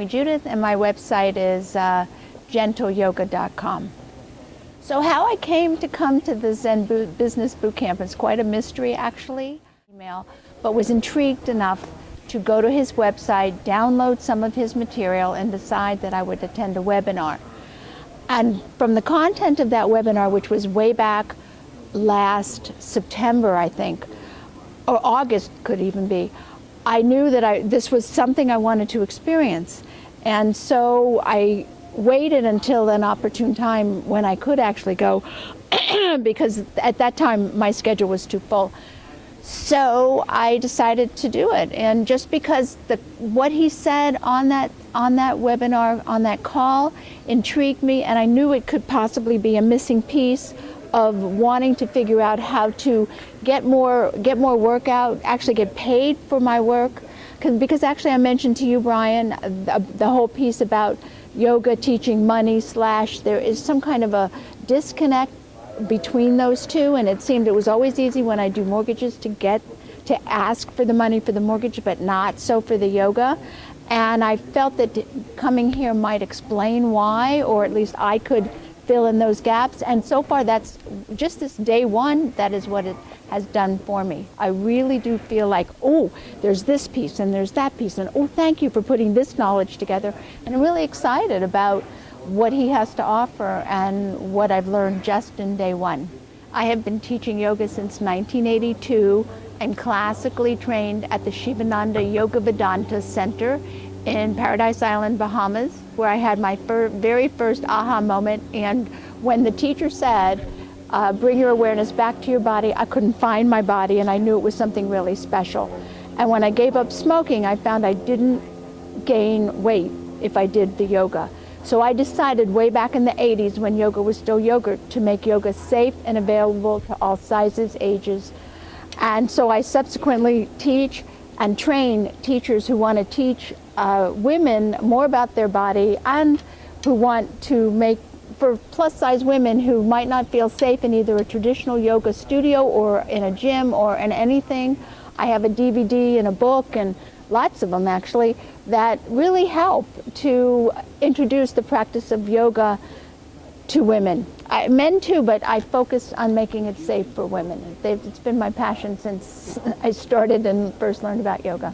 Naomi Judith, and my website is gentleyoga.com. So how I came to the Zen Business Bootcamp is quite a mystery, actually. But was intrigued enough to go to his website, download some of his material, and decide that I would attend a webinar. And from the content of that webinar, which was way back last September, I think, or August could even be, I knew that this was something I wanted to experience. And so I waited until an opportune time when I could actually go, because at that time my schedule was too full. So I decided to do it. And just because what he said on that webinar, on that call, intrigued me, and I knew it could possibly be a missing piece of wanting to figure out how to get more work out, actually get paid for my work. Because actually I mentioned to you, Brian, the whole piece about yoga teaching money / there is some kind of a disconnect between those two, and it seemed it was always easy when I do mortgages to ask for the money for the mortgage, but not so for the yoga. And I felt that coming here might explain why, or at least I could fill in those gaps. And so far, that's just this day one, that is what it has done for me. I really do feel like, oh, there's this piece and there's that piece, and oh, thank you for putting this knowledge together. And I'm really excited about what he has to offer and what I've learned just in day one. I have been teaching yoga since 1982 and classically trained at the Shivananda Yoga Vedanta Center in Paradise Island, Bahamas, where I had my very first aha moment. And when the teacher said, bring your awareness back to your body, I couldn't find my body, and I knew it was something really special. And when I gave up smoking, I found I didn't gain weight if I did the yoga. So I decided way back in the 80s, when yoga was still yoga, to make yoga safe and available to all sizes, ages. And so I subsequently teach and train teachers who want to teach women more about their body, and who want to make, for plus size women who might not feel safe in either a traditional yoga studio or in a gym or in anything. I have a DVD and a book, and lots of them actually, that really help to introduce the practice of yoga to women. Men too, but I focus on making it safe for women. It's been my passion since I started and first learned about yoga.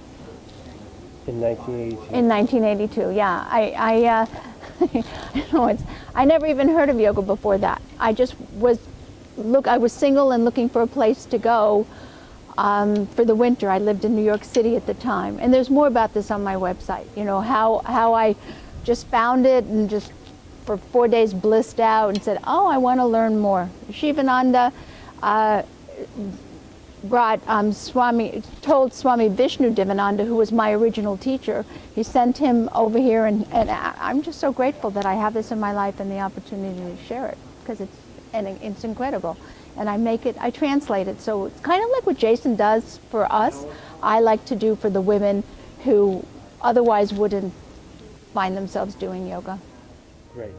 In 1982? In 1982, yeah. I never even heard of yoga before that. I just I was single and looking for a place to go for the winter. I lived in New York City at the time. And there's more about this on my website, you know, how I just found it and just for 4 days blissed out and said, oh, I want to learn more. Shivananda told Swami Vishnu Divananda, who was my original teacher, he sent him over here, and I'm just so grateful that I have this in my life and the opportunity to share it, because it's incredible. And I translate it. So it's kind of like what Jason does for us, I like to do for the women who otherwise wouldn't find themselves doing yoga. Great.